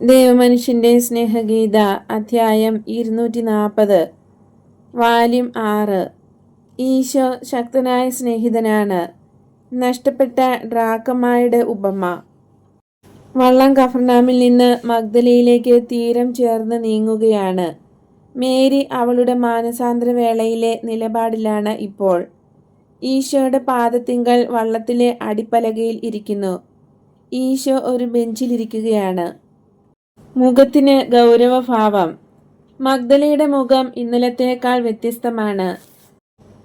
ദേവമനുഷ്യന്റെ സ്നേഹഗീത അധ്യായം 240 വാല്യം 6. ഈശോ ശക്തനായ സ്നേഹിതനാണ്. നഷ്ടപ്പെട്ട ഡ്രാക്കമായുടെ ഉപമ. വള്ളം കഫർനാമിൽ നിന്ന് മഗ്ദലയിലേക്ക് തീരം ചേർന്ന് നീങ്ങുകയാണ്. മേരി അവളുടെ മാനസാന്തര വേളയിലെ നിലപാടിലാണ് ഇപ്പോൾ. ഈശോയുടെ പാദത്തിങ്കൽ വള്ളത്തിലെ അടിപ്പലകയിൽ ഇരിക്കുന്നു. ഈശോ ഒരു ബെഞ്ചിലിരിക്കുകയാണ്. മുഖത്തിന് ഗൗരവഭാവം. മഗ്ദലയുടെ മുഖം ഇന്നലത്തേക്കാൾ വ്യത്യസ്തമാണ്.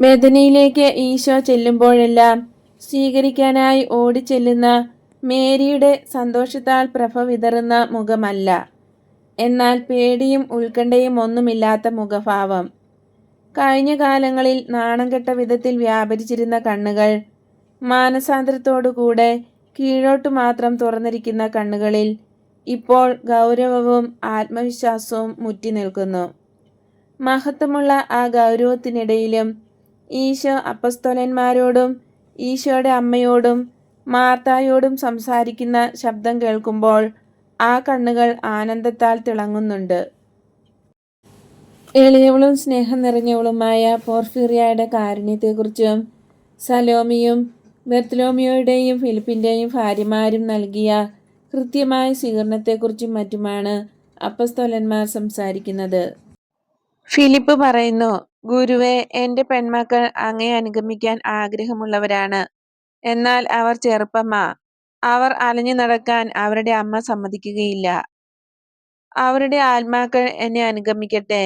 ബെഥനിയിലേക്ക് ഈശോ ചെല്ലുമ്പോഴെല്ലാം സ്വീകരിക്കാനായി ഓടിച്ചെല്ലുന്ന മേരിയുടെ സന്തോഷത്താൽ പ്രഭ വിതറുന്ന മുഖമല്ല, എന്നാൽ പേടിയും ഉത്കണ്ഠയും ഒന്നുമില്ലാത്ത മുഖഭാവം. കഴിഞ്ഞ കാലങ്ങളിൽ നാണം കെട്ട വിധത്തിൽ വ്യാപരിച്ചിരുന്ന കണ്ണുകൾ മാനസാന്തരത്തോടുകൂടെ കീഴോട്ടു മാത്രം തുറന്നിരിക്കുന്ന കണ്ണുകളിൽ ഇപ്പോൾ ഗൗരവവും ആത്മവിശ്വാസവും മുറ്റി നിൽക്കുന്നു. മഹത്വമുള്ള ആ ഗൗരവത്തിനിടയിലും ഈശോ അപ്പസ്തോലന്മാരോടും ഈശോയുടെ അമ്മയോടും മാർത്തായോടും സംസാരിക്കുന്ന ശബ്ദം കേൾക്കുമ്പോൾ ആ കണ്ണുകൾ ആനന്ദത്താൽ തിളങ്ങുന്നുണ്ട്. എളിയവളും സ്നേഹം നിറഞ്ഞവളുമായ പോർഫിറിയയുടെ കാരുണ്യത്തെക്കുറിച്ചും സലോമിയും ബർത്തലോമിയോയുടെയും ഫിലിപ്പിൻ്റെയും ഭാര്യമാരും നൽകിയ കൃത്യമായ സ്വീകരണത്തെക്കുറിച്ചും മറ്റുമാണ് അപ്പസ്തോലന്മാർ സംസാരിക്കുന്നത്. ഫിലിപ്പ് പറയുന്നു, ഗുരുവേ, എൻ്റെ പെൺമക്കൾ അങ്ങയെ അനുഗമിക്കാൻ ആഗ്രഹമുള്ളവരാണ്. എന്നാൽ അവർ ചെറുപ്പമാ. അവർ അലഞ്ഞു നടക്കാൻ അവരുടെ അമ്മ സമ്മതിക്കുകയില്ല. അവരുടെ ആത്മാക്കൾ എന്നെ അനുഗമിക്കട്ടെ.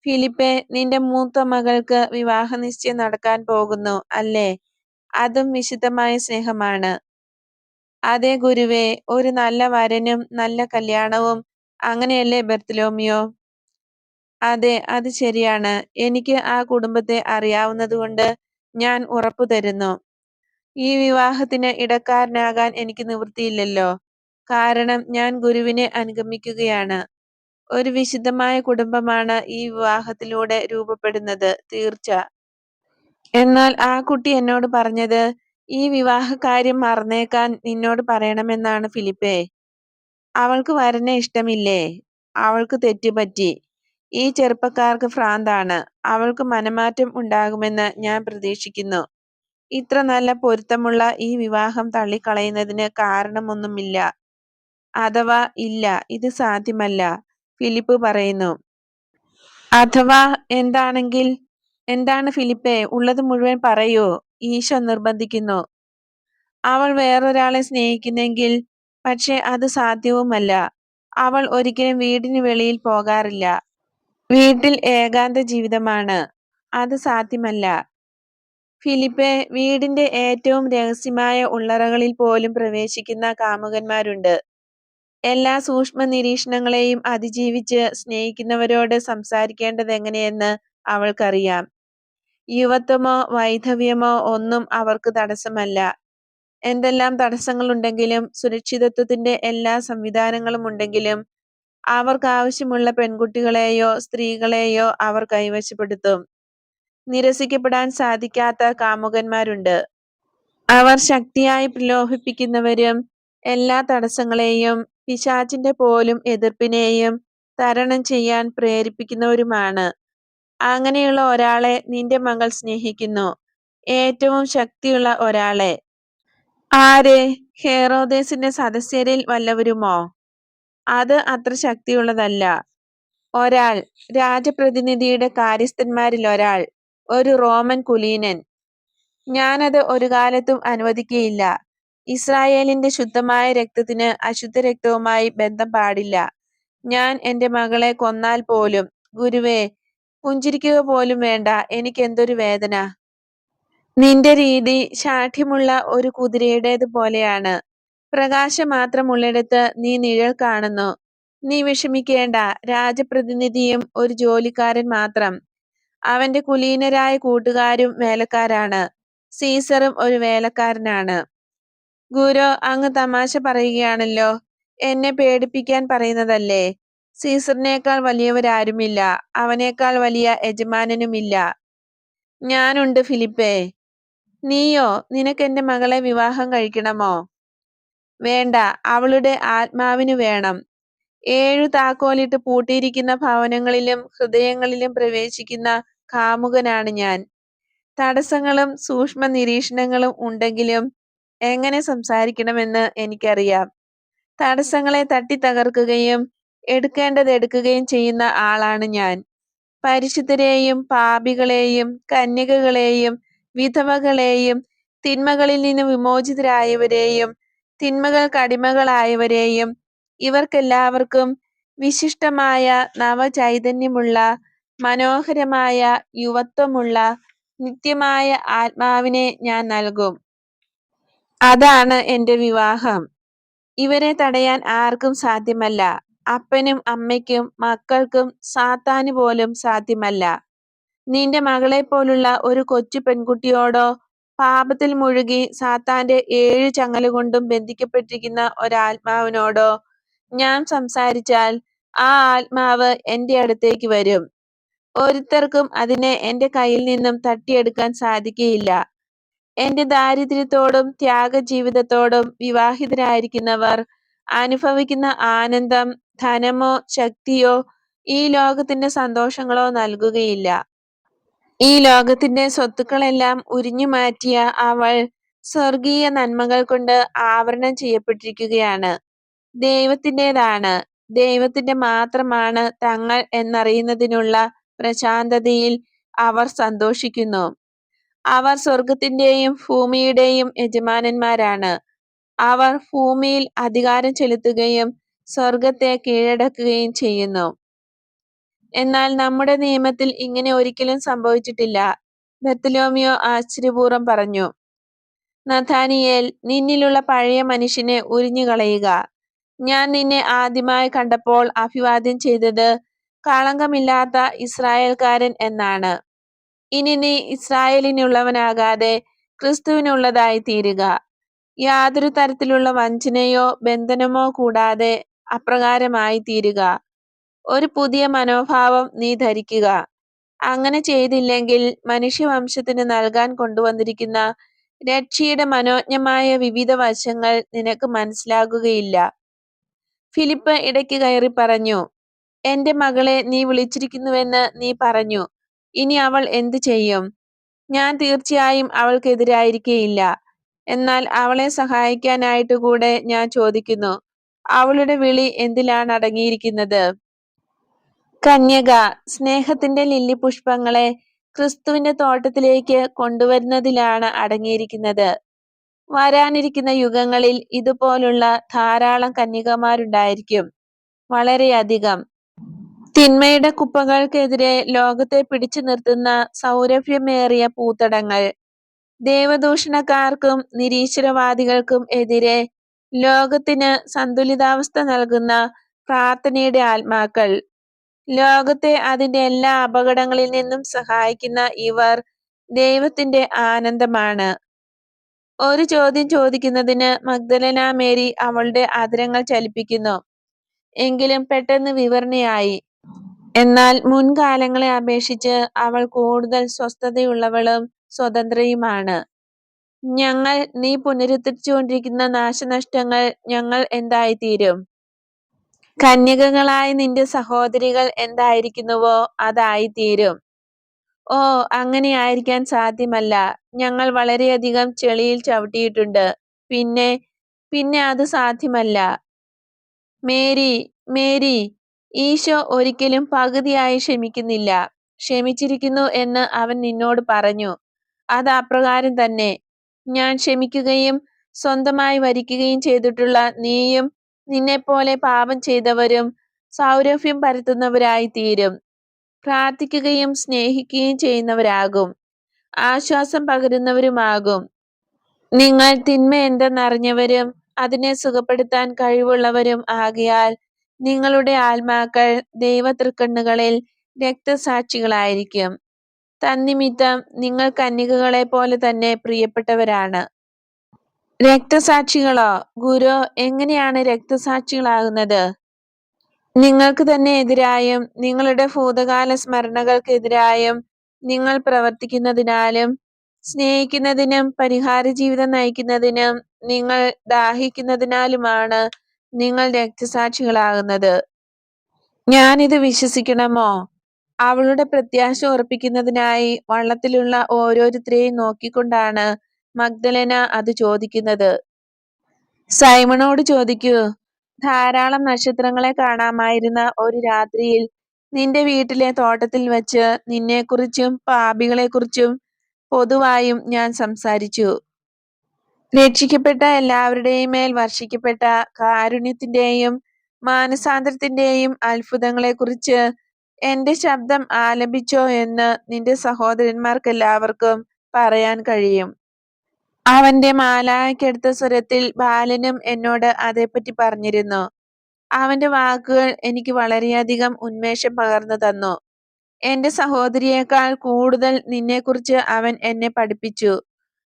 ഫിലിപ്പേ, നിന്റെ മൂത്ത മകൾക്ക് വിവാഹനിശ്ചയം നടക്കാൻ പോകുന്നു അല്ലേ? അതും വിശുദ്ധമായ സ്നേഹമാണ്. അതെ ഗുരുവേ, ഒരു നല്ല വരനും നല്ല കല്യാണവും. അങ്ങനെയല്ലേ ബർത്തലോമിയോ? അതെ, അത് ശരിയാണ്. എനിക്ക് ആ കുടുംബത്തെ അറിയാവുന്നതുകൊണ്ട് ഞാൻ ഉറപ്പു തരുന്നു, ഈ വിവാഹത്തിന് ഇടക്കാരനാകാൻ എനിക്ക് നിവൃത്തിയില്ലല്ലോ. കാരണം ഞാൻ ഗുരുവിനെ അനുഗമിക്കുകയാണ്. ഒരു വിശുദ്ധമായ കുടുംബമാണ് ഈ വിവാഹത്തിലൂടെ രൂപപ്പെടുന്നത്, തീർച്ച. എന്നാൽ ആ കുട്ടി എന്നോട് പറഞ്ഞത് ഈ വിവാഹകാര്യം മറന്നേക്കാൻ നിന്നോട് പറയണമെന്നാണ് ഫിലിപ്പേ. അവൾക്ക് വരനെ ഇഷ്ടമില്ലേ? അവൾക്ക് തെറ്റുപറ്റി. ഈ ചെറുപ്പക്കാർക്ക് ഭ്രാന്താണ്. അവൾക്ക് മനമാറ്റം ഉണ്ടാകുമെന്ന് ഞാൻ പ്രതീക്ഷിക്കുന്നു. ഇത്ര നല്ല പൊരുത്തമുള്ള ഈ വിവാഹം തള്ളിക്കളയുന്നതിന് കാരണമൊന്നുമില്ല. അഥവാ ഇല്ല, ഇത് സാധ്യമല്ല, ഫിലിപ്പ് പറയുന്നു. അഥവാ എന്താണെങ്കിൽ? എന്താണ് ഫിലിപ്പേ? ഉള്ളത് മുഴുവൻ പറയൂ, ഈശോ നിർബന്ധിക്കുന്നു. അവൾ വേറൊരാളെ സ്നേഹിക്കുന്നെങ്കിൽ, പക്ഷെ അത് സാധ്യവുമല്ല. അവൾ ഒരിക്കലും വീടിന് വെളിയിൽ പോകാറില്ല. വീട്ടിൽ ഏകാന്ത ജീവിതമാണ്. അത് സാധ്യമല്ല. ഫിലിപ്പേ, വീടിന്റെ ഏറ്റവും രഹസ്യമായ ഉള്ളറകളിൽ പോലും പ്രവേശിക്കുന്ന കാമുകന്മാരുണ്ട്. എല്ലാ സൂക്ഷ്മ നിരീക്ഷണങ്ങളെയും അതിജീവിച്ച് സ്നേഹിക്കുന്നവരോട് സംസാരിക്കേണ്ടതെങ്ങനെയെന്ന് അവൾക്കറിയാം. യുവത്വമോ വൈധവ്യമോ ഒന്നും അവർക്ക് തടസ്സമല്ല. എന്തെല്ലാം തടസ്സങ്ങളുണ്ടെങ്കിലും, സുരക്ഷിതത്വത്തിന്റെ എല്ലാ സംവിധാനങ്ങളും ഉണ്ടെങ്കിലും, അവർക്കാവശ്യമുള്ള പെൺകുട്ടികളെയോ സ്ത്രീകളെയോ അവർ കൈവശപ്പെടുത്തും. നിരസിക്കപ്പെടാൻ സാധിക്കാത്ത കാമുകന്മാരുണ്ട്. അവർ ശക്തിയായി പ്രലോഭിപ്പിക്കുന്നവരും എല്ലാ തടസ്സങ്ങളെയും, പിശാചിന്റെ പോലും എതിർപ്പിനെയും തരണം ചെയ്യാൻ പ്രേരിപ്പിക്കുന്നവരുമാണ്. അങ്ങനെയുള്ള ഒരാളെ നിന്റെ മകൾ സ്നേഹിക്കുന്നു, ഏറ്റവും ശക്തിയുള്ള ഒരാളെ. ആരെ? ഹെറോദേസിന്റെ സദസ്യരിൽ വല്ലവരുമോ? അത് അത്ര ശക്തിയുള്ളതല്ല. ഒരാൾ, രാജപ്രതിനിധിയുടെ കാര്യസ്ഥന്മാരിൽ ഒരാൾ, ഒരു റോമൻ കുലീനൻ. ഞാനത് ഒരു കാലത്തും അനുവദിക്കയില്ല. ഇസ്രായേലിന്റെ ശുദ്ധമായ രക്തത്തിന് അശുദ്ധ രക്തവുമായി ബന്ധം പാടില്ല. ഞാൻ എൻ്റെ മകളെ കൊന്നാൽ പോലും. ഗുരുവേ, പുഞ്ചിരിക്കുക പോലും വേണ്ട, എനിക്കെന്തൊരു വേദന. നിന്റെ രീതി ശാഠ്യമുള്ള ഒരു കുതിരയുടേത് പോലെയാണ്. പ്രകാശം മാത്രമുള്ളിടത്ത് നീ നിഴൽ കാണുന്നു. നീ വിഷമിക്കേണ്ട. രാജപ്രതിനിധിയും ഒരു ജോലിക്കാരൻ മാത്രം. അവന്റെ കുലീനരായ കൂട്ടുകാരും വേലക്കാരാണ്. സീസറും ഒരു വേലക്കാരനാണ്. ഗുരു, അങ്ങ് തമാശ പറയുകയാണല്ലോ. എന്നെ പേടിപ്പിക്കാൻ പറയുന്നതല്ലേ? സീസറിനേക്കാൾ വലിയവരാരുമില്ല. അവനേക്കാൾ വലിയ യജമാനനുമില്ല. ഞാനുണ്ട് ഫിലിപ്പേ. നീയോ? നിനക്കെന്റെ മകളെ വിവാഹം കഴിക്കണമോ? വേണ്ട, അവളുടെ ആത്മാവിനു വേണം. 7 താക്കോലിട്ട് പൂട്ടിയിരിക്കുന്ന ഭവനങ്ങളിലും ഹൃദയങ്ങളിലും പ്രവേശിക്കുന്ന കാമുകനാണ് ഞാൻ. തടസ്സങ്ങളും സൂക്ഷ്മ നിരീക്ഷണങ്ങളും ഉണ്ടെങ്കിലും എങ്ങനെ സംസാരിക്കണമെന്ന് എനിക്കറിയാം. തടസ്സങ്ങളെ തട്ടിത്തകർക്കുകയും എടുക്കേണ്ടത് എടുക്കുകയും ചെയ്യുന്ന ആളാണ് ഞാൻ. പരിശുദ്ധരെയും പാപികളെയും കന്യകകളെയും വിധവകളെയും തിന്മകളിൽ നിന്ന് വിമോചിതരായവരെയും തിന്മകൾക്കടിമകളായവരെയും ഇവർക്കെല്ലാവർക്കും വിശിഷ്ടമായ നവചൈതന്യമുള്ള മനോഹരമായ യുവത്വമുള്ള നിത്യമായ ആത്മാവിനെ ഞാൻ നൽകും. അതാണ് എൻ്റെ വിവാഹം. ഇവരെ തടയാൻ ആർക്കും സാധ്യമല്ല. അപ്പനും അമ്മയ്ക്കും മക്കൾക്കും സാത്താന് പോലും സാധ്യമല്ല. നിന്റെ മകളെപ്പോലുള്ള ഒരു കൊച്ചു പെൺകുട്ടിയോടോ പാപത്തിൽ മുഴുകി സാത്താന്റെ 7 ചങ്ങലകൊണ്ടും ബന്ധിക്കപ്പെട്ടിരിക്കുന്ന ഒരാത്മാവിനോടോ ഞാൻ സംസാരിച്ചാൽ ആ ആത്മാവ് എൻ്റെ അടുത്തേക്ക് വരും. ഒരുത്തർക്കും അതിനെ എൻ്റെ കയ്യിൽ നിന്നും തട്ടിയെടുക്കാൻ സാധിക്കുകയില്ല. എൻ്റെ ദാരിദ്ര്യത്തോടും ത്യാഗജീവിതത്തോടും വിവാഹിതരായിരിക്കുന്നവർ അനുഭവിക്കുന്ന ആനന്ദം ധനമോ ശക്തിയോ ഈ ലോകത്തിന്റെ സന്തോഷങ്ങളോ നൽകുകയില്ല. ഈ ലോകത്തിന്റെ സ്വത്തുക്കളെല്ലാം ഉരിഞ്ഞു മാറ്റിയ അവൾ സ്വർഗീയ നന്മകൾ കൊണ്ട് ആവരണം ചെയ്യപ്പെട്ടിരിക്കുകയാണ്. ദൈവത്തിൻ്റെതാണ്, ദൈവത്തിന്റെ മാത്രമാണ് തങ്ങൾ എന്നറിയുന്നതിനുള്ള പ്രശാന്തതയിൽ അവർ സന്തോഷിക്കുന്നു. അവർ സ്വർഗത്തിന്റെയും ഭൂമിയുടെയും യജമാനന്മാരാണ്. അവർ ഭൂമിയിൽ അധികാരം ചെലുത്തുകയും സ്വർഗത്തെ കീഴടക്കുകയും ചെയ്യുന്നു. എന്നാൽ നമ്മുടെ നിയമത്തിൽ ഇങ്ങനെ ഒരിക്കലും സംഭവിച്ചിട്ടില്ല. ബർത്തലോമിയോ ആശ്ചര്യപൂർവ്വം പറഞ്ഞു. നഥാനിയേൽ, നിന്നിലുള്ള പഴയ മനുഷ്യനെ ഉരിഞ്ഞു കളയുക. ഞാൻ നിന്നെ ആദ്യമായി കണ്ടപ്പോൾ അഭിവാദ്യം ചെയ്തത് കളങ്കമില്ലാത്ത ഇസ്രായേൽക്കാരൻ എന്നാണ്. ഇനി നീ ഇസ്രായേലിനുള്ളവനാകാതെ ക്രിസ്തുവിനുള്ളതായി തീരുക. യാതൊരു തരത്തിലുള്ള വഞ്ചനയോ ബന്ധനമോ കൂടാതെ അപ്രകാരമായി തീരുക. ഒരു പുതിയ മനോഭാവം നീ ധരിക്കുക. അങ്ങനെ ചെയ്തില്ലെങ്കിൽ മനുഷ്യവംശത്തിന് നൽകാൻ കൊണ്ടുവന്നിരിക്കുന്ന രക്ഷയുടെ മനോജ്ഞമായ വിവിധ വശങ്ങൾ നിനക്ക് മനസ്സിലാകുകയില്ല. ഫിലിപ്പ് ഇടയ്ക്ക് കയറി പറഞ്ഞു, എൻ്റെ മകളെ നീ വിളിച്ചിരിക്കുന്നുവെന്ന് നീ പറഞ്ഞു. ഇനി അവൾ എന്തു ചെയ്യും? ഞാൻ തീർച്ചയായും അവൾക്കെതിരായിരിക്കുകയില്ല. എന്നാൽ അവളെ സഹായിക്കാനായിട്ട് കൂടെ ഞാൻ ചോദിക്കുന്നു, അവളുടെ വിളി എന്തിലാണ് അടങ്ങിയിരിക്കുന്നത്? കന്യക, സ്നേഹത്തിന്റെ ലില്ലി പുഷ്പങ്ങളെ ക്രിസ്തുവിന്റെ തോട്ടത്തിലേക്ക് കൊണ്ടുവരുന്നതിലാണ് അടങ്ങിയിരിക്കുന്നത്. വരാനിരിക്കുന്ന യുഗങ്ങളിൽ ഇതുപോലുള്ള ധാരാളം കന്യകമാരുണ്ടായിരിക്കും, വളരെയധികം. തിന്മയുടെ കുപ്പകൾക്കെതിരെ ലോകത്തെ പിടിച്ചു നിർത്തുന്ന സൗരഭ്യമേറിയ പൂത്തടങ്ങൾ. ദൈവദൂഷണക്കാർക്കും നിരീശ്വരവാദികൾക്കും എതിരെ ലോകത്തിന് സന്തുലിതാവസ്ഥ നൽകുന്ന പ്രാർത്ഥനയുടെ ആത്മാക്കൾ. ലോകത്തെ അതിന്റെ എല്ലാ അപകടങ്ങളിൽ നിന്നും സഹായിക്കുന്ന ഇവർ ദൈവത്തിന്റെ ആനന്ദമാണ്. ഒരു ചോദ്യം ചോദിക്കുന്നതിന് മഗ്ദലന മേരി അവളുടെ അധരങ്ങൾ ചലിപ്പിക്കുന്നു. എങ്കിലും പെട്ടെന്ന് വിവരണയായി. എന്നാൽ മുൻകാലങ്ങളെ അപേക്ഷിച്ച് അവൾ കൂടുതൽ സ്വസ്ഥതയുള്ളവളും സ്വതന്ത്രയുമാണ്. ഞങ്ങൾ, നീ പുനരുദ്ധരിച്ചുകൊണ്ടിരിക്കുന്ന നാശനഷ്ടങ്ങൾ ഞങ്ങൾ എന്തായിത്തീരും? കന്യകകളായ നിന്റെ സഹോദരികൾ എന്തായിരിക്കുന്നുവോ അതായിത്തീരും. ഓ, അങ്ങനെ ആയിരിക്കാൻ സാധ്യമല്ല. ഞങ്ങൾ വളരെയധികം ചെളിയിൽ ചവിട്ടിയിട്ടുണ്ട്. പിന്നെ അത് സാധ്യമല്ല. മേരി, മേരി, ഈശോ ഒരിക്കലും പകുതിയായി ക്ഷമിക്കുന്നില്ല. ക്ഷമിച്ചിരിക്കുന്നു എന്ന് അവൻ നിന്നോട് പറഞ്ഞു. അത് അപ്രകാരം തന്നെ. ഞാൻ ക്ഷമിക്കുകയും സ്വന്തമായി വരിക്കുകയും ചെയ്തിട്ടുള്ള നീയും നിന്നെപ്പോലെ പാപം ചെയ്തവരും സൗരഭ്യം പരത്തുന്നവരായി തീരും. പ്രാർത്ഥിക്കുകയും സ്നേഹിക്കുകയും ചെയ്യുന്നവരാകും, ആശ്വാസം പകരുന്നവരുമാകും. നിങ്ങൾ തിന്മ എന്തെന്നറിഞ്ഞവരും അതിനെ സുഖപ്പെടുത്താൻ കഴിവുള്ളവരും ആകയാൽ നിങ്ങളുടെ ആത്മാക്കൾ ദൈവതൃക്കണ്ണുകളിൽ രക്തസാക്ഷികളായിരിക്കും. തന്നിമിത്തം നിങ്ങൾ കന്യകകളെ പോലെ തന്നെ പ്രിയപ്പെട്ടവരാണ്. രക്തസാക്ഷികളോ? ഗുരു, എങ്ങനെയാണ് രക്തസാക്ഷികളാകുന്നത്? നിങ്ങൾക്ക് തന്നെ എതിരായും നിങ്ങളുടെ ഭൂതകാല സ്മരണകൾക്കെതിരായും നിങ്ങൾ പ്രവർത്തിക്കുന്നതിനാലും സ്നേഹിക്കുന്നതിനും പരിഹാര ജീവിതം നയിക്കുന്നതിനും നിങ്ങൾ ദാഹിക്കുന്നതിനാലുമാണ് നിങ്ങൾ രക്തസാക്ഷികളാകുന്നത്. ഞാനിത് വിശ്വസിക്കണമോ? അവളുടെ പ്രത്യാശ ഉറപ്പിക്കുന്നതിനായി വള്ളത്തിലുള്ള ഓരോരുത്തരെയും നോക്കിക്കൊണ്ടാണ് മഗ്ദലേന അത് ചോദിക്കുന്നത്. സൈമണോട് ചോദിക്കൂ, ധാരാളം നക്ഷത്രങ്ങളെ കാണാമായിരുന്ന ഒരു രാത്രിയിൽ നിന്റെ വീട്ടിലെ തോട്ടത്തിൽ വച്ച് നിന്നെക്കുറിച്ചും പാപികളെക്കുറിച്ചും പൊതുവായും ഞാൻ സംസാരിച്ചു. രക്ഷിക്കപ്പെട്ട എല്ലാവരുടെയും മേൽ വർഷിക്കപ്പെട്ട കാരുണ്യത്തിന്റെയും മാനസാന്തരത്തിന്റെയും അത്ഭുതങ്ങളെക്കുറിച്ച് എന്റെ ശബ്ദം ആലപിച്ചോ എന്ന് നിന്റെ സഹോദരന്മാർക്കെല്ലാവർക്കും പറയാൻ കഴിയും. അവന്റെ മാലാഖയ്ക്കടുത്ത സ്വരത്തിൽ ബാലനും എന്നോട് അതേപ്പറ്റി പറഞ്ഞിരുന്നു. അവന്റെ വാക്കുകൾ എനിക്ക് വളരെയധികം ഉന്മേഷം പകർന്നു തന്നു. എന്റെ സഹോദരിയേക്കാൾ കൂടുതൽ നിന്നെക്കുറിച്ച് അവൻ എന്നെ പഠിപ്പിച്ചു.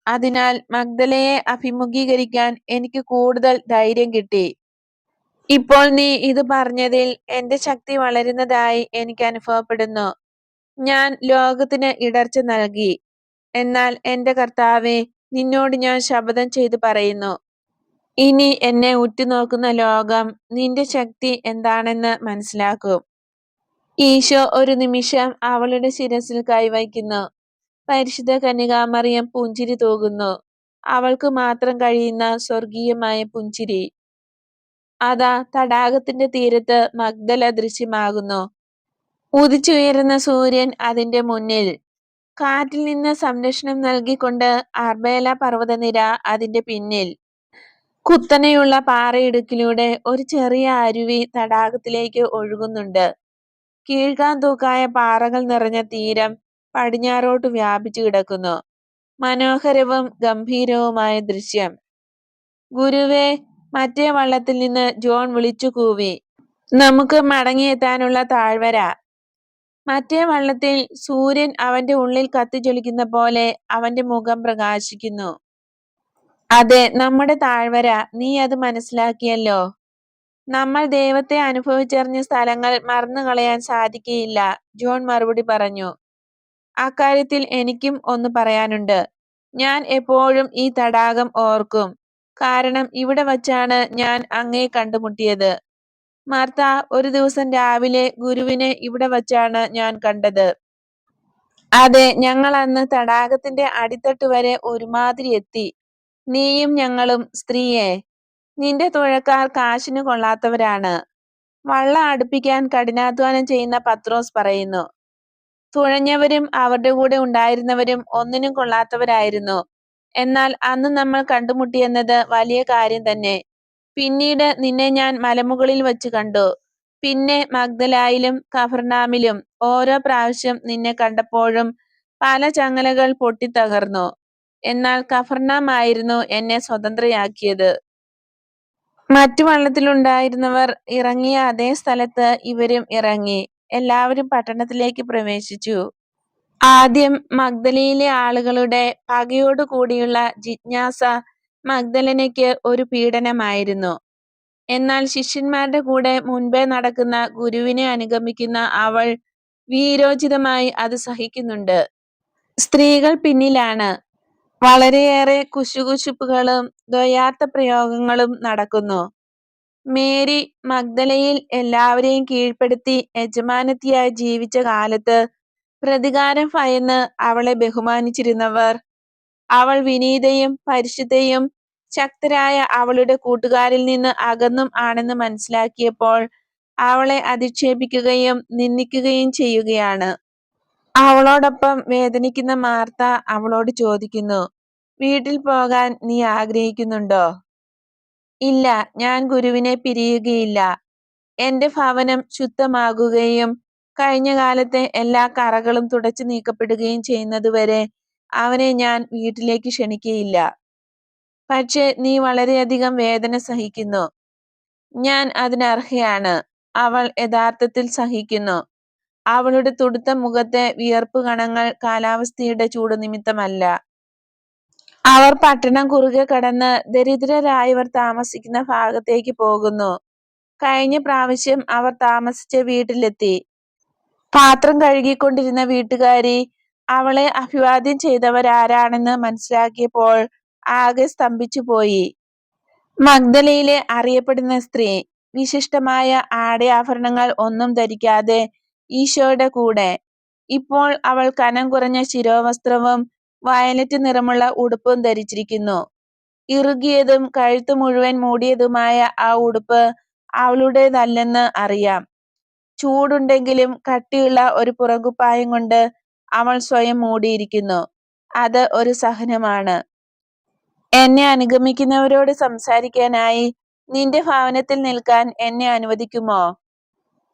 അതിനാൽ മഗ്ദലയെ അഭിമുഖീകരിക്കാൻ എനിക്ക് കൂടുതൽ ധൈര്യം കിട്ടി. ഇപ്പോൾ നീ ഇത് പറഞ്ഞതിൽ എന്റെ ശക്തി വളരുന്നതായി എനിക്ക് അനുഭവപ്പെടുന്നു. ഞാൻ ലോകത്തിന് ഇടർച്ച നൽകി. എന്നാൽ എന്റെ കർത്താവേ, നിന്നോട് ഞാൻ ശപഥം ചെയ്തു പറയുന്നു, ഇനി എന്നെ ഉറ്റുനോക്കുന്ന ലോകം നിന്റെ ശക്തി എന്താണെന്ന് മനസ്സിലാക്കും. ഈശോ ഒരു നിമിഷം അവളുടെ ശിരസിൽ കൈവയ്ക്കുന്നു. പരിശുദ്ധ കന്യകാമറിയം പുഞ്ചിരി തൂകുന്നു. അവൾക്ക് മാത്രം കഴിയുന്ന സ്വർഗീയമായ പുഞ്ചിരി. അതാ തടാകത്തിന്റെ തീരത്ത് മഗ്ദല ദൃശ്യമാകുന്നു. ഉദിച്ചുയരുന്ന സൂര്യൻ അതിന്റെ മുന്നിൽ. കാറ്റിൽ നിന്ന് സംരക്ഷണം നൽകിക്കൊണ്ട് അർബേല പർവ്വതനിര അതിന്റെ പിന്നിൽ. കുത്തനെയുള്ള പാറയിടുക്കിലൂടെ ഒരു ചെറിയ അരുവി തടാകത്തിലേക്ക് ഒഴുകുന്നുണ്ട്. കീഴ്ക്കാംതൂക്കായ പാറകൾ നിറഞ്ഞ തീരം പടിഞ്ഞാറോട്ട് വ്യാപിച്ചു കിടക്കുന്നു. മനോഹരവും ഗംഭീരവുമായ ദൃശ്യം. ഗുരുവേ, മറ്റേ വള്ളത്തിൽ നിന്ന് ജോൺ വിളിച്ചു കൂവി, നമുക്ക് മടങ്ങിയെത്താനുള്ള താഴ്വര. മറ്റേ വള്ളത്തിൽ സൂര്യൻ അവന്റെ ഉള്ളിൽ കത്തിജ്വലിക്കുന്ന പോലെ അവന്റെ മുഖം പ്രകാശിക്കുന്നു. അതെ, നമ്മുടെ താഴ്വര. നീ അത് മനസ്സിലാക്കിയല്ലോ. നമ്മൾ ദൈവത്തെ അനുഭവിച്ചറിഞ്ഞ സ്ഥലങ്ങൾ മറന്നുകളയാൻ സാധിക്കയില്ല, ജോൺ മറുപടി പറഞ്ഞു. അക്കാര്യത്തിൽ എനിക്കും ഒന്ന് പറയാനുണ്ട്. ഞാൻ എപ്പോഴും ഈ തടാകം ഓർക്കും. കാരണം ഇവിടെ വച്ചാണ് ഞാൻ അങ്ങയെ കണ്ടുമുട്ടിയത്. മാർത്ത, ഒരു ദിവസം രാവിലെ ഗുരുവിനെ ഇവിടെ വച്ചാണ് ഞാൻ കണ്ടത്. അതെ, ഞങ്ങൾ അന്ന് തടാകത്തിന്റെ അടിത്തട്ട് വരെ ഒരുമാതിരി എത്തി. നീയും ഞങ്ങളും. സ്ത്രീയെ, നിന്റെ തുഴക്കാർ കാശിന് കൊള്ളാത്തവരാണ്. വള്ളം അടുപ്പിക്കാൻ കഠിനാധ്വാനം ചെയ്യുന്ന പത്രോസ് പറയുന്നു. തുഴഞ്ഞവരും അവരുടെ കൂടെ ഉണ്ടായിരുന്നവരും ഒന്നിനും കൊള്ളാത്തവരായിരുന്നു. എന്നാൽ അന്ന് നമ്മൾ കണ്ടുമുട്ടിയെന്നത് വലിയ കാര്യം തന്നെ. പിന്നീട് നിന്നെ ഞാൻ മലമുകളിൽ വച്ച് കണ്ടു. പിന്നെ മഗ്ദലായിലും കഫർനാമിലും. ഓരോ പ്രാവശ്യം നിന്നെ കണ്ടപ്പോഴും പല ചങ്ങലകൾ പൊട്ടിത്തകർന്നു. എന്നാൽ കഫർനാം ആയിരുന്നു എന്നെ സ്വതന്ത്രയാക്കിയത്. മറ്റു വള്ളത്തിലുണ്ടായിരുന്നവർ ഇറങ്ങിയ അതേ സ്ഥലത്ത് ഇവരും ഇറങ്ങി. എല്ലാവരും പട്ടണത്തിലേക്ക് പ്രവേശിച്ചു. ആദ്യം മഗ്ദലയിലെ ആളുകളുടെ പകയോടു കൂടിയുള്ള ജിജ്ഞാസ മഗ്ദലനയ്ക്ക് ഒരു പീഡനമായിരുന്നു. എന്നാൽ ശിഷ്യന്മാരുടെ കൂടെ മുൻപേ നടക്കുന്ന ഗുരുവിനെ അനുഗമിക്കുന്ന അവൾ വീരോചിതമായി അത് സഹിക്കുന്നുണ്ട്. സ്ത്രീകൾ പിന്നിലാണ്. വളരെയേറെ കുശുകുശുപ്പുകളും ദ്വയാർത്ഥ പ്രയോഗങ്ങളും നടക്കുന്നു. മേരി മഗ്ദലയിൽ എല്ലാവരെയും കീഴ്പ്പെടുത്തി യജമാനത്തിയായി ജീവിച്ച കാലത്ത് പ്രതികാരം ഭയന്ന് അവളെ ബഹുമാനിച്ചിരുന്നവർ, അവൾ വിനീതയും പരിശുദ്ധയും ശക്തരായ അവളുടെ കൂട്ടുകാരിൽ നിന്ന് അകന്നും ആണെന്ന് മനസ്സിലാക്കിയപ്പോൾ അവളെ അധിക്ഷേപിക്കുകയും നിന്ദിക്കുകയും ചെയ്യുകയാണ്. അവളോടൊപ്പം വേദനിക്കുന്ന മാർത്ത അവളോട് ചോദിക്കുന്നു, വീട്ടിൽ പോകാൻ നീ ആഗ്രഹിക്കുന്നുണ്ടോ? ഇല്ല, ഞാൻ ഗുരുവിനെ പിരിയുകയില്ല. എന്റെ ഭവനം ശുദ്ധമാകുകയും കഴിഞ്ഞ കാലത്തെ എല്ലാ കറകളും തുടച്ചു നീക്കപ്പെടുകയും ചെയ്യുന്നതുവരെ അവനെ ഞാൻ വീട്ടിലേക്ക് ക്ഷണിക്കയില്ല. പക്ഷെ നീ വളരെയധികം വേദന സഹിക്കുന്നു. ഞാൻ അതിനർഹയാണ്. അവൾ യഥാർത്ഥത്തിൽ സഹിക്കുന്നു. അവളുടെ തുടുത്ത മുഖത്തെ വിയർപ്പ് കണങ്ങൾ കാലാവസ്ഥയുടെ ചൂട് നിമിത്തമല്ല. അവർ പട്ടണം കുറുകെ കടന്ന് ദരിദ്രരായവർ താമസിക്കുന്ന ഭാഗത്തേക്ക് പോകുന്നു. കഴിഞ്ഞ പ്രാവശ്യം അവർ താമസിച്ച വീട്ടിലെത്തി. പാത്രം കഴുകിക്കൊണ്ടിരുന്ന വീട്ടുകാരി അവളെ അഭിവാദ്യം ചെയ്തവരാരാണെന്ന് മനസ്സിലാക്കിയപ്പോൾ ആകെ സ്തംഭിച്ചു പോയി. മഗ്ദലയിലെ അറിയപ്പെടുന്ന സ്ത്രീ വിശിഷ്ടമായ ആടയാഭരണങ്ങൾ ഒന്നും ധരിക്കാതെ ഈശോയുടെ കൂടെ. ഇപ്പോൾ അവൾ കനം കുറഞ്ഞ ശിരോവസ്ത്രവും വയലറ്റ് നിറമുള്ള ഉടുപ്പും ധരിച്ചിരിക്കുന്നു. ഇറുകിയതും കഴുത്ത് മുഴുവൻ മൂടിയതുമായ ആ ഉടുപ്പ് അവളുടേതല്ലെന്ന് അറിയാം. ചൂടുണ്ടെങ്കിലും കട്ടിയുള്ള ഒരു പുറകുപ്പായം കൊണ്ട് അവൾ സ്വയം മൂടിയിരിക്കുന്നു. അത് ഒരു സഹനമാണ്. എന്നെ അനുഗമിക്കുന്നവരോട് സംസാരിക്കാനായി നിന്റെ ഭവനത്തിൽ നിൽക്കാൻ എന്നെ അനുവദിക്കുമോ?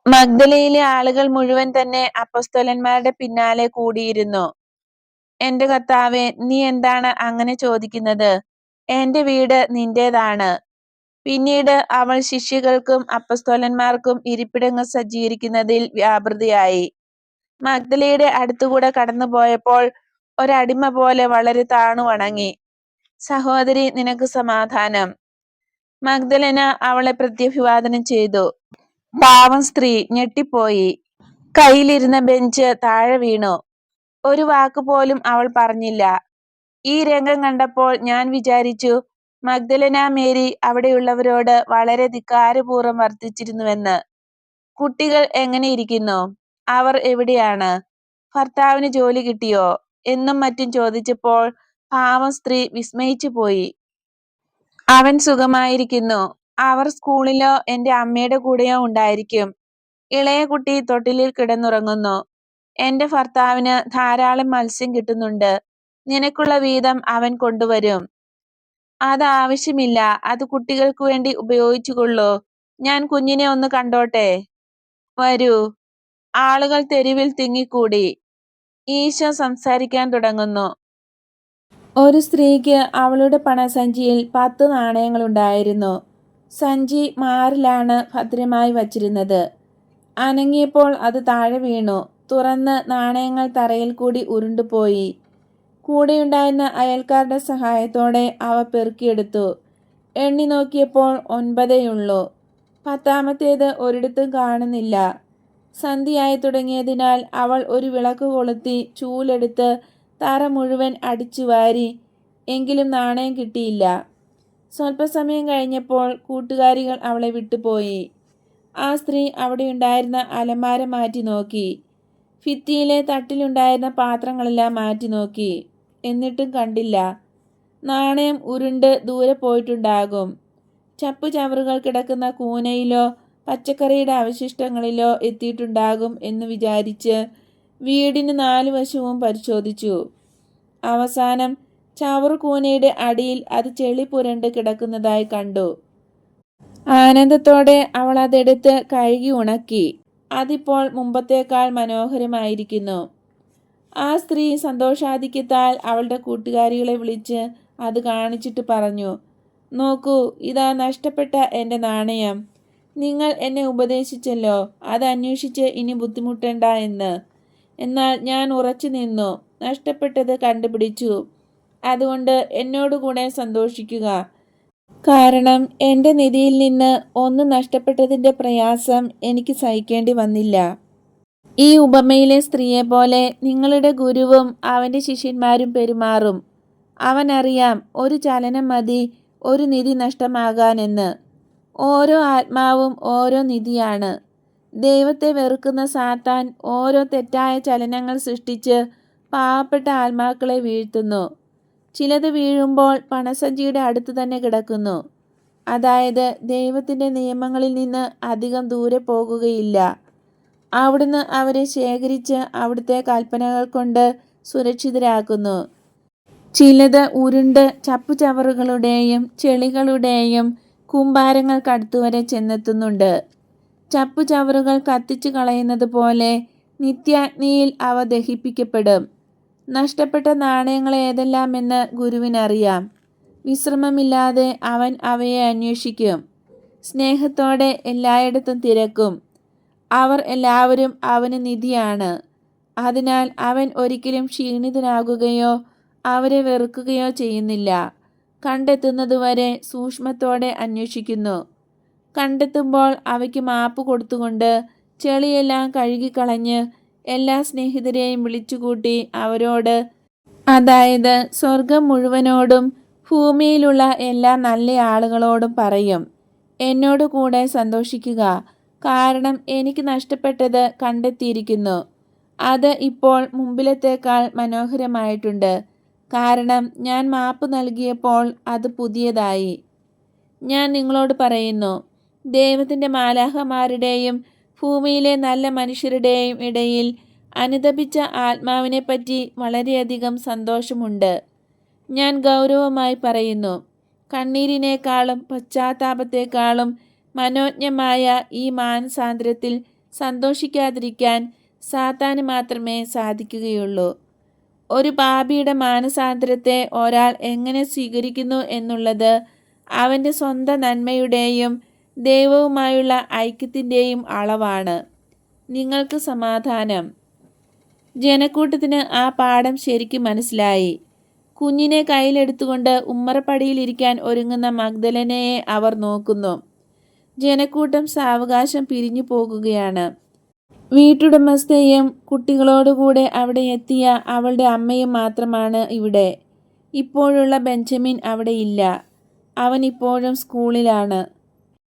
മഗ്ദലയിലെ ആളുകൾ മുഴുവൻ തന്നെ അപ്പൊസ്തലന്മാരുടെ പിന്നാലെ കൂടിയിരുന്നു. എന്റെ കർത്താവേ, നീ എന്താണ് അങ്ങനെ ചോദിക്കുന്നത്? എന്റെ വീട് നിന്റേതാണ്. പിന്നീട് അവൾ ശിഷ്യകൾക്കും അപ്പൊസ്തലന്മാർക്കും ഇരിപ്പിടങ്ങൾ സജ്ജീകരിക്കുന്നതിൽ വ്യാപൃതയായി. മഗ്ദലയുടെ അടുത്തുകൂടെ കടന്നുപോയപ്പോൾ ഒരടിമ പോലെ വളരെ താണു വണങ്ങി. സഹോദരി, നിനക്ക് സമാധാനം. മഗ്ദലന അവളെ പ്രത്യഭിവാദനം ചെയ്തു. പാവം സ്ത്രീ ഞെട്ടിപ്പോയി. കയ്യിലിരുന്ന ബെഞ്ച് താഴെ വീണു. ഒരു വാക്കുപോലും അവൾ പറഞ്ഞില്ല. ഈ രംഗം കണ്ടപ്പോൾ ഞാൻ വിചാരിച്ചു, മഗ്ദലന മേരി അവിടെയുള്ളവരോട് വളരെ ധിക്കാരപൂർവ്വം വർത്തിച്ചിരുന്നുവെന്ന്. കുട്ടികൾ എങ്ങനെയിരിക്കുന്നു? അവർ എവിടെയാണ്? ഭർത്താവിന് ജോലി കിട്ടിയോ? എന്നും മറ്റും ചോദിച്ചപ്പോൾ പാവം സ്ത്രീ വിസ്മയിച്ചു പോയി. അവൻ സുഖമായിരിക്കുന്നു. അവർ സ്കൂളിലോ എന്റെ അമ്മയുടെ കൂടെയോ ഉണ്ടായിരിക്കും. ഇളയ കുട്ടി തൊട്ടിലിൽ കിടന്നുറങ്ങുന്നു. എന്റെ ഭർത്താവിന് ധാരാളം മത്സ്യം കിട്ടുന്നുണ്ട്. നിനക്കുള്ള വീതം അവൻ കൊണ്ടുവരും. അത് ആവശ്യമില്ല. അത് കുട്ടികൾക്ക് വേണ്ടി ഉപയോഗിച്ചുകൊള്ളൂ. ഞാൻ കുഞ്ഞിനെ ഒന്ന് കണ്ടോട്ടെ. വരൂ. ആളുകൾ തെരുവിൽ തിങ്ങിക്കൂടി. ഈശോ സംസാരിക്കാൻ തുടങ്ങുന്നു. ഒരു സ്ത്രീക്ക് അവളുടെ പണസഞ്ചിയിൽ 10 നാണയങ്ങളുണ്ടായിരുന്നു. സഞ്ചി മാറിലാണ് ഭദ്രമായി വച്ചിരുന്നത്. അനങ്ങിയപ്പോൾ അത് താഴെ വീണു. തുറന്ന് നാണയങ്ങൾ തറയിൽ കൂടി ഉരുണ്ടുപോയി. കൂടെയുണ്ടായിരുന്ന അയൽക്കാരുടെ സഹായത്തോടെ അവ പെറുക്കിയെടുത്തു. എണ്ണി നോക്കിയപ്പോൾ 9 10-ാമത്തേത് ഒരിടത്തും കാണുന്നില്ല. സന്ധ്യയായി തുടങ്ങിയതിനാൽ അവൾ ഒരു വിളക്ക് കൊളുത്തി ചൂലെടുത്ത് തറ മുഴുവൻ അടിച്ചു വാരി. എങ്കിലും നാണയം കിട്ടിയില്ല. സ്വല്പസമയം കഴിഞ്ഞപ്പോൾ കൂട്ടുകാരികൾ അവളെ വിട്ടുപോയി. ആ സ്ത്രീ അവിടെയുണ്ടായിരുന്ന അലമാര മാറ്റി നോക്കി. ഭിത്തിയിലെ തട്ടിലുണ്ടായിരുന്ന പാത്രങ്ങളെല്ലാം മാറ്റി നോക്കി. എന്നിട്ടും കണ്ടില്ല. നാണയം ഉരുണ്ട് ദൂരെ പോയിട്ടുണ്ടാകും. ചപ്പുചവറുകൾ കിടക്കുന്ന കൂനയിലോ പച്ചക്കറിയുടെ അവശിഷ്ടങ്ങളിലോ എത്തിയിട്ടുണ്ടാകും എന്ന് വിചാരിച്ച് വീടിന് 4 വശവും പരിശോധിച്ചു. അവസാനം ചവറുകൂനയുടെ അടിയിൽ അത് ചെളി പുരണ്ട് കിടക്കുന്നതായി കണ്ടു. ആനന്ദത്തോടെ അവൾ അതെടുത്ത് കഴുകി ഉണക്കി. അതിപ്പോൾ മുമ്പത്തേക്കാൾ മനോഹരമായിരിക്കുന്നു. ആ സ്ത്രീ സന്തോഷാധിക്യത്താൽ അവളുടെ കൂട്ടുകാരികളെ വിളിച്ച് അത് കാണിച്ചിട്ട് പറഞ്ഞു, നോക്കൂ, ഇതാ നഷ്ടപ്പെട്ട എൻ്റെ നാണയം. നിങ്ങൾ എന്നെ ഉപദേശിച്ചല്ലോ, അത് അന്വേഷിച്ച് ഇനി ബുദ്ധിമുട്ടണ്ട എന്ന്. എന്നാൽ ഞാൻ ഉറച്ചു നിന്നു. നഷ്ടപ്പെട്ടത് കണ്ടുപിടിച്ചു. അതുകൊണ്ട് എന്നോടുകൂടെ സന്തോഷിക്കുക. കാരണം എൻ്റെ നിധിയിൽ നിന്ന് ഒന്ന് നഷ്ടപ്പെട്ടതിൻ്റെ പ്രയാസം എനിക്ക് സഹിക്കേണ്ടി വന്നില്ല. ഈ ഉപമയിലെ സ്ത്രീയെ പോലെ നിങ്ങളുടെ ഗുരുവും അവൻ്റെ ശിഷ്യന്മാരും പെരുമാറും. അവനറിയാം ഒരു ചലനം മതി ഒരു നിധി നഷ്ടമാകാനെന്ന്. ഓരോ ആത്മാവും ഓരോ നിധിയാണ്. ദൈവത്തെ വെറുക്കുന്ന സാത്താൻ ഓരോ തെറ്റായ ചലനങ്ങൾ സൃഷ്ടിച്ച് പാവപ്പെട്ട ആത്മാക്കളെ വീഴ്ത്തുന്നു. ചിലത് വീഴുമ്പോൾ പണസഞ്ചിയുടെ അടുത്ത് തന്നെ കിടക്കുന്നു. അതായത് ദൈവത്തിൻ്റെ നിയമങ്ങളിൽ നിന്ന് അധികം ദൂരെ പോകുകയില്ല. അവിടുന്ന് അവരെ ശേഖരിച്ച് അവിടുത്തെ കൽപ്പനകൾ കൊണ്ട് സുരക്ഷിതരാക്കുന്നു. ചിലത് ഉരുണ്ട് ചപ്പുചവറുകളുടെയും ചെളികളുടെയും കൂമ്പാരങ്ങൾക്കടുത്തുവരെ ചെന്നെത്തുന്നുണ്ട്. ചപ്പുചവറുകൾ കത്തിച്ചു കളയുന്നത് പോലെ നിത്യാഗ്നിയിൽ അവ ദഹിപ്പിക്കപ്പെടും. നഷ്ടപ്പെട്ട നാണയങ്ങൾ ഏതെല്ലാമെന്ന് ഗുരുവിനറിയാം. വിശ്രമമില്ലാതെ അവൻ അവയെ അന്വേഷിക്കും. സ്നേഹത്തോടെ എല്ലായിടത്തും തിരക്കും. അവർ എല്ലാവരും അവന് നിധിയാണ്. അതിനാൽ അവൻ ഒരിക്കലും ക്ഷീണിതനാകുകയോ അവരെ വെറുക്കുകയോ ചെയ്യുന്നില്ല. കണ്ടെത്തുന്നതുവരെ സൂക്ഷ്മത്തോടെ അന്വേഷിക്കുന്നു. കണ്ടെത്തുമ്പോൾ അവയ്ക്ക് മാപ്പ് കൊടുത്തുകൊണ്ട് ചെളിയെല്ലാം കഴുകിക്കളഞ്ഞ് എല്ലാ സ്നേഹിതരെയും വിളിച്ചുകൂട്ടി അവരോട്, അതായത് സ്വർഗം മുഴുവനോടും ഭൂമിയിലുള്ള എല്ലാ നല്ല ആളുകളോടും പറയും, എന്നോട് കൂടെ സന്തോഷിക്കുക, കാരണം എനിക്ക് നഷ്ടപ്പെട്ടത് കണ്ടെത്തിയിരിക്കുന്നു. അത് ഇപ്പോൾ മുമ്പിലത്തേക്കാൾ മനോഹരമായിട്ടുണ്ട്, കാരണം ഞാൻ മാപ്പ് നൽകിയപ്പോൾ അത് പുതിയതായി. ഞാൻ നിങ്ങളോട് പറയുന്നു, ദൈവത്തിൻ്റെ മാലാഖമാരുടെയും ഭൂമിയിലെ നല്ല മനുഷ്യരുടെയും ഇടയിൽ അനുതപിച്ച ആത്മാവിനെപ്പറ്റി വളരെയധികം സന്തോഷമുണ്ട്. ഞാൻ ഗൗരവമായി പറയുന്നു, കണ്ണീരിനേക്കാളും പശ്ചാത്താപത്തെക്കാളും മനോജ്ഞമായ ഈ മാനസാന്തരത്തിൽ സന്തോഷിക്കാതിരിക്കാൻ സാത്താന് മാത്രമേ സാധിക്കുകയുള്ളൂ. ഒരു പാപിയുടെ മാനസാന്തരത്തെ ഒരാൾ എങ്ങനെ സ്വീകരിക്കുന്നു എന്നുള്ളത് അവൻ്റെ സ്വന്തം നന്മയുടെയും ദൈവവുമായുള്ള ഐക്യത്തിൻ്റെയും അളവാണ്. നിങ്ങൾക്ക് സമാധാനം. ജനക്കൂട്ടത്തിന് ആ പാഠം ശരിക്കും മനസ്സിലായി. കുഞ്ഞിനെ കയ്യിലെടുത്തുകൊണ്ട് ഉമ്മറപ്പടിയിലിരിക്കാൻ ഒരുങ്ങുന്ന മഗ്ദലനയെ അവർ നോക്കുന്നു. ജനക്കൂട്ടം സാവകാശം പിരിഞ്ഞു പോകുകയാണ്. വീട്ടുടമസ്ഥയും കുട്ടികളോടുകൂടെ അവിടെ എത്തിയ അവളുടെ അമ്മയും മാത്രമാണ് ഇവിടെ. ഇപ്പോഴുള്ള ബെഞ്ചമിൻ അവിടെ ഇല്ല. അവൻ ഇപ്പോഴും സ്കൂളിലാണ്.